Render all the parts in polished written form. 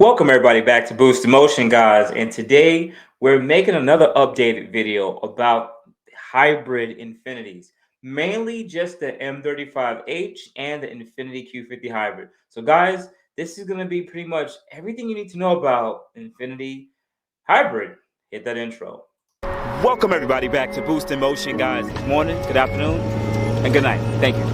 Welcome everybody back to Boost Emotion, guys. And today we're making another updated video about hybrid Infinities, mainly just the M35H and the Infiniti Q50 hybrid. So guys, this is going to be pretty much everything you need to know about Infiniti hybrid. Hit that intro. Welcome everybody back to Boost Emotion, guys. Good morning, good afternoon, and good night. Thank you.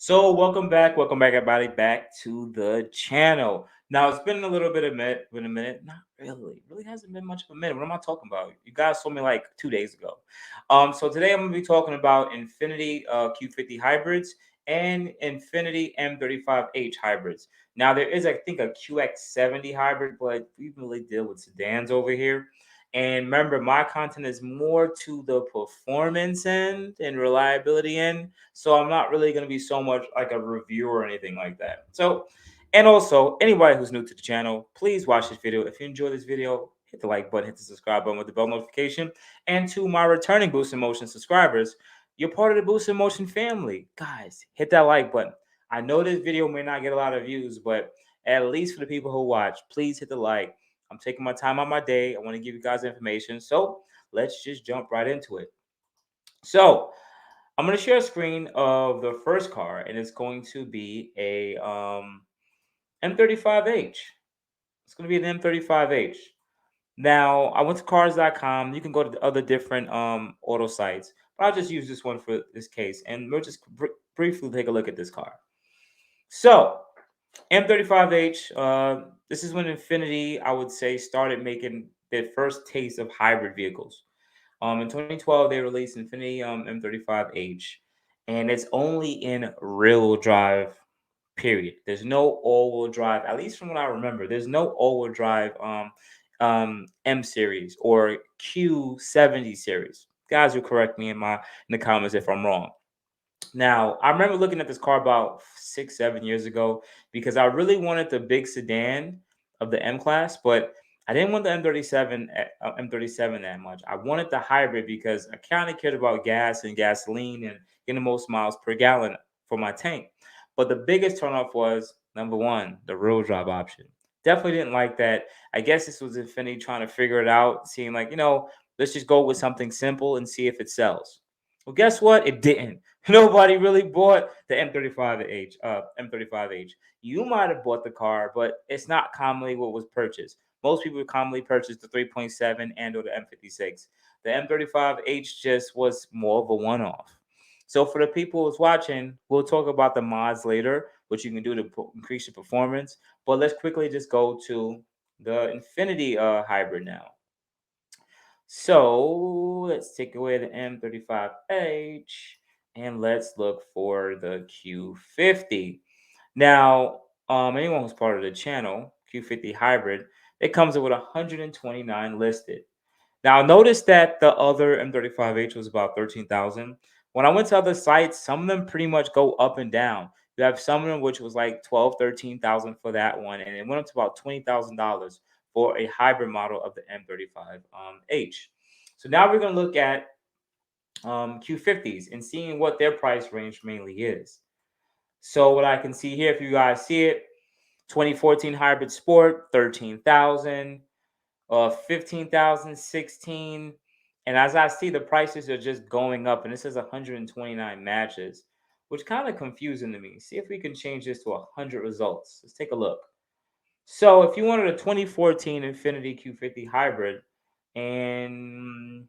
So welcome back everybody back to the channel. Now it's been a little bit of a minute, not really. It really hasn't been much of a minute. What am I talking about? You guys saw me like 2 days ago. So today I'm gonna be talking about Infiniti Q50 hybrids and Infiniti M35H hybrids. Now there is, I think, a QX70 hybrid, but we really deal with sedans over here. And remember, my content is more to the performance end and reliability end. So I'm not really going to be so much like a review or anything like that. So, and also, anybody who's new to the channel, please watch this video. If you enjoy this video, hit the like button, hit the subscribe button with the bell notification. And to my returning Boost in Motion subscribers, you're part of the Boost in Motion family. Guys, hit that like button. I know this video may not get a lot of views, but at least for the people who watch, please hit the like. I'm taking my time on my day. I want to give you guys information. So let's just jump right into it. So I'm going to share a screen of the first car, and it's going to be a M35H. It's going to be an M35H. Now, I went to cars.com. You can go to the other different auto sites, but I'll just use this one for this case, and we'll just briefly take a look at this car. So M35H, this is when Infiniti, I would say, started making their first taste of hybrid vehicles. In 2012, they released Infiniti M35H, and it's only in rear-wheel drive, period. There's no all-wheel drive, at least from what I remember. There's no all-wheel drive M series or Q70 series. Guys will correct me in the comments if I'm wrong. Now, I remember looking at this car about 6, 7 years ago because I really wanted the big sedan of the M class, but I didn't want the M37 that much. I wanted the hybrid because I kind of cared about gas and gasoline and getting the most miles per gallon for my tank. But the biggest turnoff was number one, the rear drive option. Definitely didn't like that. I guess this was Infiniti trying to figure it out, seeing like, let's just go with something simple and see if it sells. Well, guess what? It didn't. Nobody really bought the M35H. M35H. You might have bought the car, but it's not commonly what was purchased. Most people commonly purchased the 3.7 and or the M56. The M35H just was more of a one-off. So for the people who's watching, we'll talk about the mods later, what you can do to increase your performance. But let's quickly just go to the Infiniti hybrid now. So let's take away the M35H and let's look for the Q50. Now, anyone who's part of the channel, Q50 hybrid, it comes with 129 listed. Now, notice that the other M35H was about 13,000. When I went to other sites, some of them pretty much go up and down. You have some of them which was like 12, 13,000 for that one, and it went up to about $20,000 for a hybrid model of the M35H. So now we're going to look at Q50s and seeing what their price range mainly is. So what I can see here, if you guys see it, 2014 hybrid sport, 13,000, 15,000, 16. And as I see, the prices are just going up, and this is 129 matches, which kind of confusing to me. See if we can change this to 100 results. Let's take a look. So if you wanted a 2014 Infiniti Q50 hybrid, and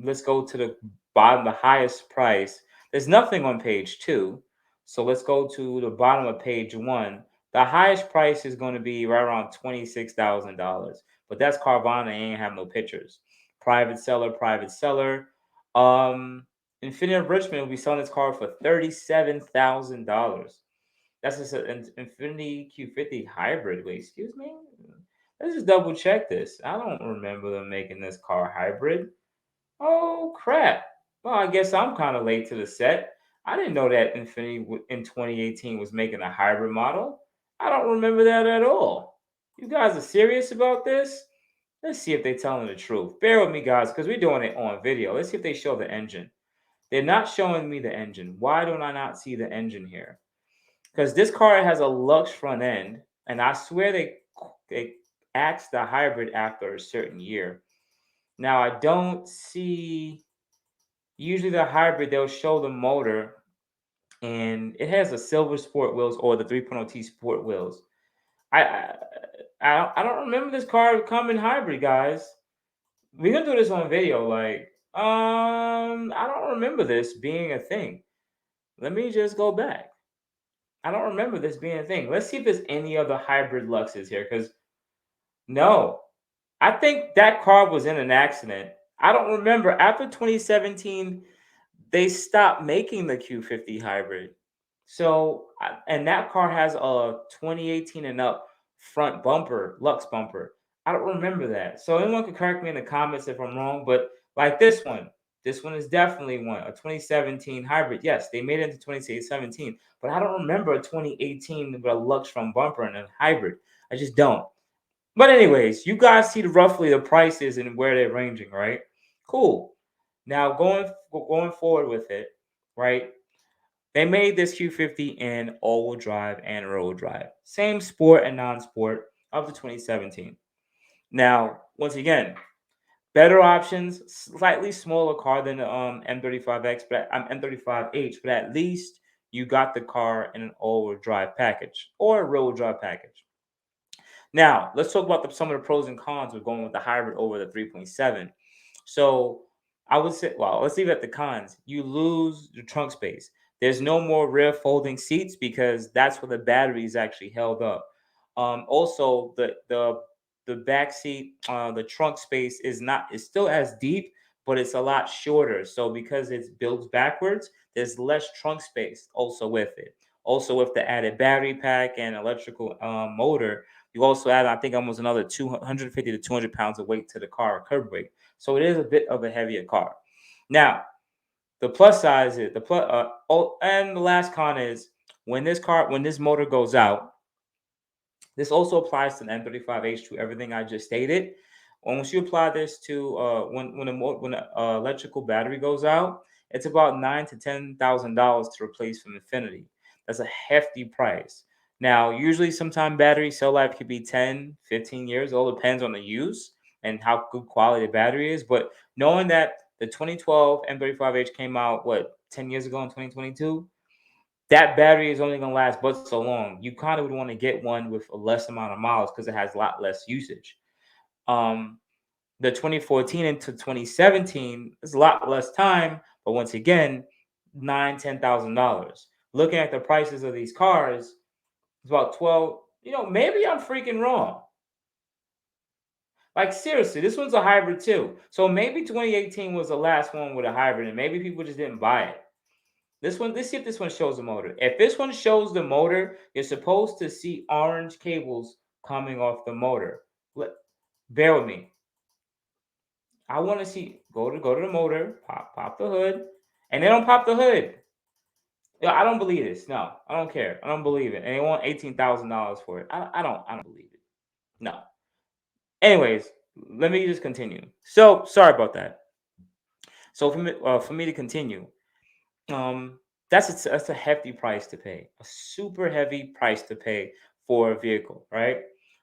let's go to the bottom, the highest price. There's nothing on page 2. So let's go to the bottom of page 1. The highest price is going to be right around $26,000. But that's Carvana, ain't have no pictures. Private seller, private seller. Infiniti Richmond will be selling this car for $37,000. That's just an Infiniti Q50 hybrid. Wait, excuse me? Let's just double check this. I don't remember them making this car hybrid. Oh crap. Well, I guess I'm kind of late to the set. I didn't know that Infiniti in 2018 was making a hybrid model. I don't remember that at all. You guys are serious about this? Let's see if they're telling the truth. Bear with me, guys, because we're doing it on video. Let's see if they show the engine. They're not showing me the engine. Why don't I not see the engine here? Because this car has a luxe front end, and I swear they axed the hybrid after a certain year. Now I don't see. Usually the hybrid they'll show the motor, and it has the silver sport wheels or the 3.0T sport wheels. I I, I don't remember this car coming hybrid, guys. We're gonna do this on video. Like, I don't remember this being a thing. Let me just go back. I don't remember this being a thing. Let's see if there's any other hybrid Luxes here. Because no, I think that car was in an accident. I don't remember. After 2017, they stopped making the Q50 hybrid. So, and that car has a 2018 and up front bumper, Lux bumper. I don't remember that. So anyone can correct me in the comments if I'm wrong, but like this one is definitely one, a 2017 hybrid. Yes, they made it into 2017, but I don't remember a 2018 with a Lux front bumper and a hybrid. I just don't. But anyways, you guys see roughly the prices and where they're ranging, right? Cool. Now going forward with it, right? They made this Q50 in all-wheel drive and rear-wheel drive. Same sport and non-sport up to 2017. Now, once again, better options, slightly smaller car than the M35X, but M35H, but at least you got the car in an all-wheel drive package or a rear-wheel drive package. Now, let's talk about some of the pros and cons of going with the hybrid over the 3.7. So, I would say, well, let's leave it at the cons. You lose the trunk space. There's no more rear folding seats because that's where the battery is actually held up. Also, the back seat, the trunk space is still as deep, but it's a lot shorter. So because it's built backwards, there's less trunk space also with it. Also, with the added battery pack and electrical motor, you also add, I think, almost another 250 to 200 pounds of weight to the car curb weight. So it is a bit of a heavier car. Now, the plus side is the plus. And the last con is when this motor goes out. This also applies to the M35H to everything I just stated. Once you apply this to when the electrical battery goes out, it's about $9,000 to $10,000 to replace from Infiniti. That's a hefty price. Now, usually, sometime battery cell life could be 10, 15 years. It all depends on the use and how good quality the battery is. But knowing that the 2012 M35H came out, what, 10 years ago in 2022? That battery is only going to last but so long. You kind of would want to get one with a less amount of miles because it has a lot less usage. Um, the 2014 into 2017 is a lot less time, but once again, $9,000 to $10,000. Looking at the prices of these cars, it's about 12. Maybe I'm freaking wrong. Like seriously, this one's a hybrid too. So maybe 2018 was the last one with a hybrid, and maybe people just didn't buy it. This one, let's see if this one shows the motor. If this one shows the motor, you're supposed to see orange cables coming off the motor. Bear with me. I want to see. Go to the motor. Pop the hood, and they don't pop the hood. Yeah, I don't believe this. No, I don't care. I don't believe it. And they want $18,000 for it. I don't believe it. No. Anyways, let me just continue. So sorry about that. So for me to continue, um that's a hefty price to pay, a super heavy price to pay for a vehicle, right?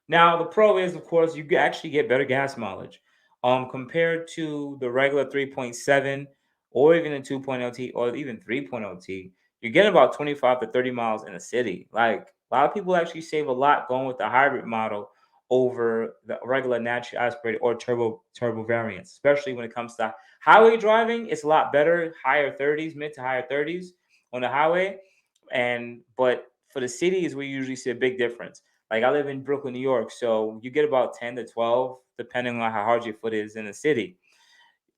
Now the pro is, of course, you actually get better gas mileage compared to the regular 3.7 or even a 2.0T or even 3.0T. You're getting about 25 to 30 miles in a city. Like a lot of people actually save a lot going with the hybrid model over the regular naturally aspirated or turbo variants, especially when it comes to highway driving. It's a lot better, higher 30s, mid to higher 30s on the highway. But for the cities, we usually see a big difference. Like I live in Brooklyn, New York, so you get about 10 to 12, depending on how hard your foot is in the city.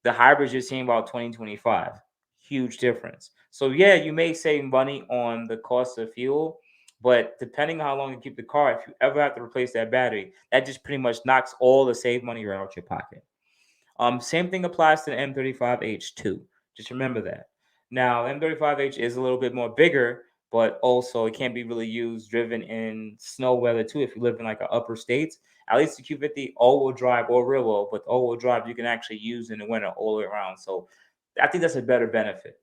The hybrids you're seeing about 20, 25. Huge difference. So yeah, you may save money on the cost of fuel, But depending on how long you keep the car, if you ever have to replace that battery, that just pretty much knocks all the save money right out your pocket. Same thing applies to the M35H too. Just remember that. Now, M35H is a little bit more bigger, but also it can't be really used driven in snow weather too. If you live in like a upper states, at least the Q50 all-wheel drive or rear wheel, but all-wheel drive you can actually use in the winter all the way around. So I think that's a better benefit.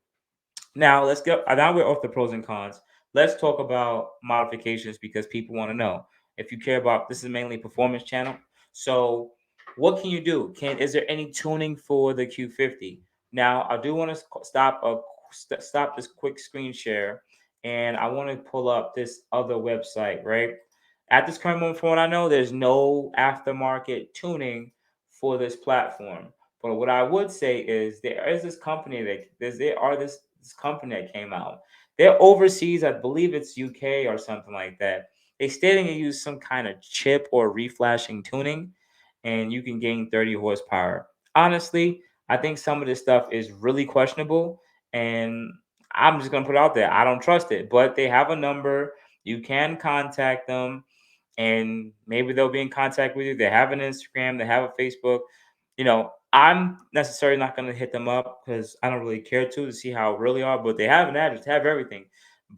Now let's go. Now we're off the pros and cons. Let's talk about modifications because people want to know. If you care about, this is mainly performance channel. So what can you do? Is there any tuning for the Q50? Now I do want to stop this quick screen share, and I want to pull up this other website. Right at this current moment, from what I know, there's no aftermarket tuning for this platform. But what I would say is there is this company that this company that came out. They're overseas, I believe it's UK or something like that. They stating to use some kind of chip or reflashing tuning, and you can gain 30 horsepower. Honestly, I think some of this stuff is really questionable, and I'm just gonna put it out there. I don't trust it, but they have a number. You can contact them and maybe they'll be in contact with you. They have an Instagram, they have a Facebook. I'm necessarily not going to hit them up because I don't really care to see how it really are, but they have an address, they have everything.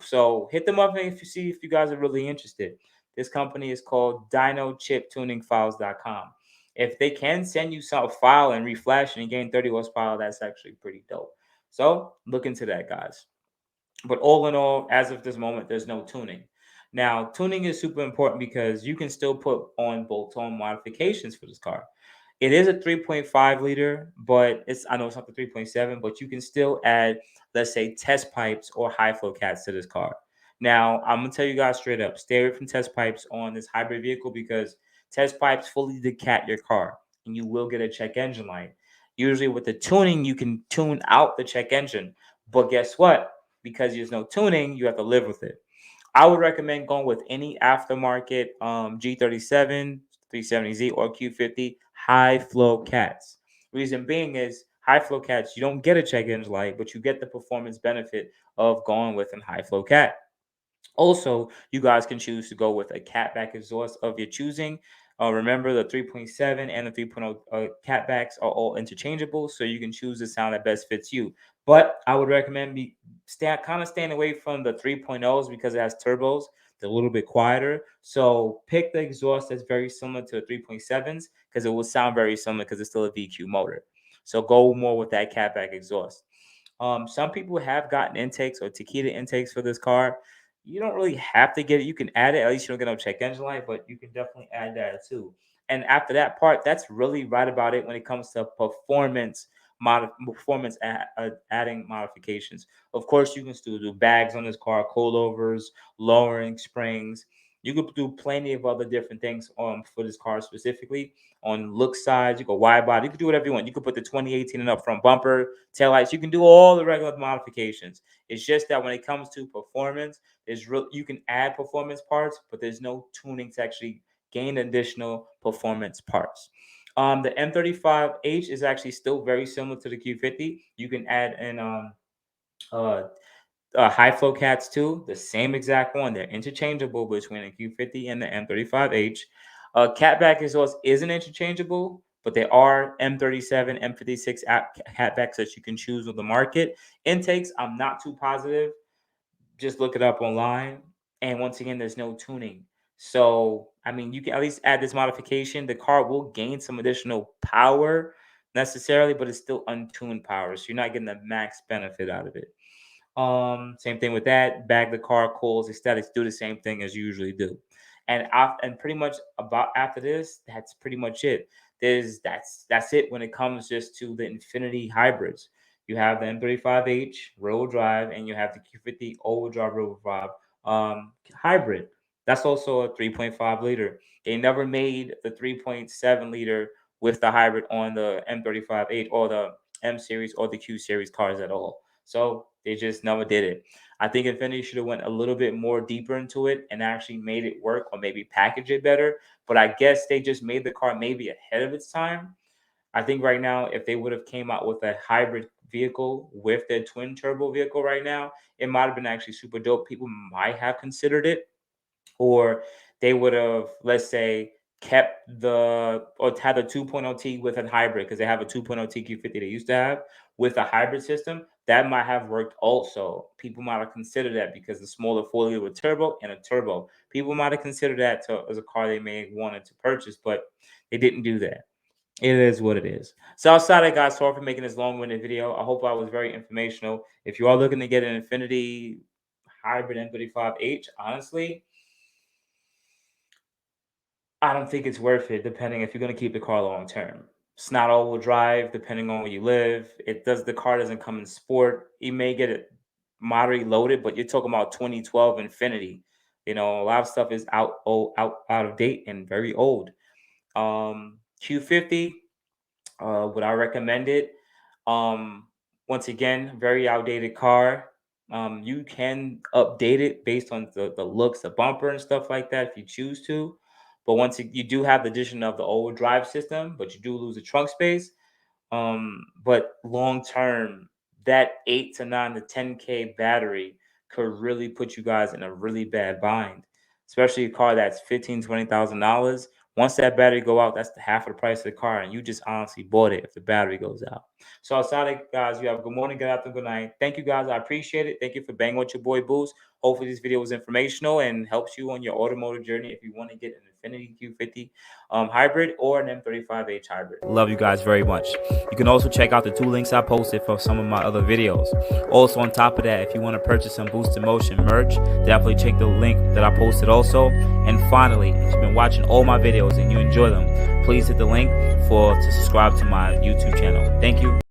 So hit them up if you see if you guys are really interested. This company is called DinoChipTuningFiles.com. If they can send you some file and reflash and gain 30 horsepower, that's actually pretty dope. So look into that, guys. But all in all, as of this moment, there's no tuning. Now, tuning is super important because you can still put on bolt-on modifications for this car. It is a 3.5 liter, but I know it's not the 3.7, but you can still add, let's say, test pipes or high flow cats to this car. Now, I'm gonna tell you guys straight up, stay away from test pipes on this hybrid vehicle because test pipes fully decat your car and you will get a check engine light. Usually with the tuning, you can tune out the check engine. But guess what? Because there's no tuning, you have to live with it. I would recommend going with any aftermarket G37, 370Z, or Q50 high flow cats. Reason being is high flow cats, you don't get a check engine light, but you get the performance benefit of going with a high flow cat. Also, you guys can choose to go with a catback exhaust of your choosing. Remember, the 3.7 and the 3.0 catbacks are all interchangeable, so you can choose the sound that best fits you. But I would recommend staying away from the 3.0s because it has turbos. They're a little bit quieter. So pick the exhaust that's very similar to the 3.7s because it will sound very similar because it's still a VQ motor. So go more with that catback exhaust. Some people have gotten intakes or Takeda intakes for this car. You don't really have to get it. You can add it. At least you don't get no check engine light, but you can definitely add that too. And after that part, that's really right about it when it comes to adding modifications. Of course, you can still do bags on this car, coilovers, lowering springs. You could do plenty of other different things for this car specifically. On look sides, you go wide body. You can do whatever you want. You can put the 2018 and up front bumper, taillights. You can do all the regular modifications. It's just that when it comes to performance, you can add performance parts, but there's no tuning to actually gain additional performance parts. The M35H is actually still very similar to the Q50. You can add in uh, high flow cats too, the same exact one. They're interchangeable between the Q50 and the M35H. Catback exhaust isn't interchangeable, but there are M37, M56 catbacks that you can choose on the market. Intakes, I'm not too positive. Just look it up online. And once again, there's no tuning. So, I mean, you can at least add this modification. The car will gain some additional power necessarily, but it's still untuned power. So you're not getting the max benefit out of it. Same thing with that. Bag the car, coils, aesthetics, do the same thing as you usually do. And pretty much about after this, that's pretty much it. That's it when it comes just to the Infiniti hybrids. You have the M35H rear drive, and you have the Q50 all-wheel drive rear drive hybrid. That's also a 3.5 liter. They never made the 3.7 liter with the hybrid on the M35H or the M series or the Q series cars at all. So they just never did it. I think Infinity should have went a little bit more deeper into it and actually made it work or maybe package it better. But I guess they just made the car maybe ahead of its time. I think right now, if they would have came out with a hybrid vehicle with their twin turbo vehicle right now, it might have been actually super dope. People might have considered it. or they would have, let's say, kept the or had a 2.0T with a hybrid because they have a 2.0T Q50 they used to have with a hybrid system. That might have worked also. People might have considered that because the smaller 4-liter with turbo and a turbo. People might have considered that as a car they may have wanted to purchase, but they didn't do that. It is what it is. So outside of guys, sorry for making this long-winded video. I hope I was very informational. If you are looking to get an Infiniti hybrid M35H, honestly, I don't think it's worth it, depending if you're going to keep the car long term. It's not all-wheel drive, depending on where you live. The car doesn't come in sport. You may get it moderately loaded, but you're talking about 2012 Infiniti. You know, a lot of stuff is out of date and very old. Q50, would I recommend it? Um, Once again, very outdated car. You can update it based on the looks, the bumper and stuff like that if you choose to. But you do have the addition of the all-wheel drive system, but you do lose the trunk space. But long term, that 8 to 9 to 10K battery could really put you guys in a really bad bind, especially a car that's $15,000-$20,000. Once that battery go out, that's the half of the price of the car, and you just honestly bought it if the battery goes out. So outside of guys, you have good morning, good afternoon, good night. Thank you guys, I appreciate it. Thank you for banging with your boy Boost. Hopefully this video was informational and helps you on your automotive journey if you want to get an Infiniti Q50 hybrid or an M35H hybrid. Love you guys very much. You can also check out the 2 links I posted for some of my other videos. Also, on top of that, if you want to purchase some boostinmotion merch, definitely check the link that I posted also. And finally, if you've been watching all my videos and you enjoy them, please hit the link to subscribe to my YouTube channel. Thank you.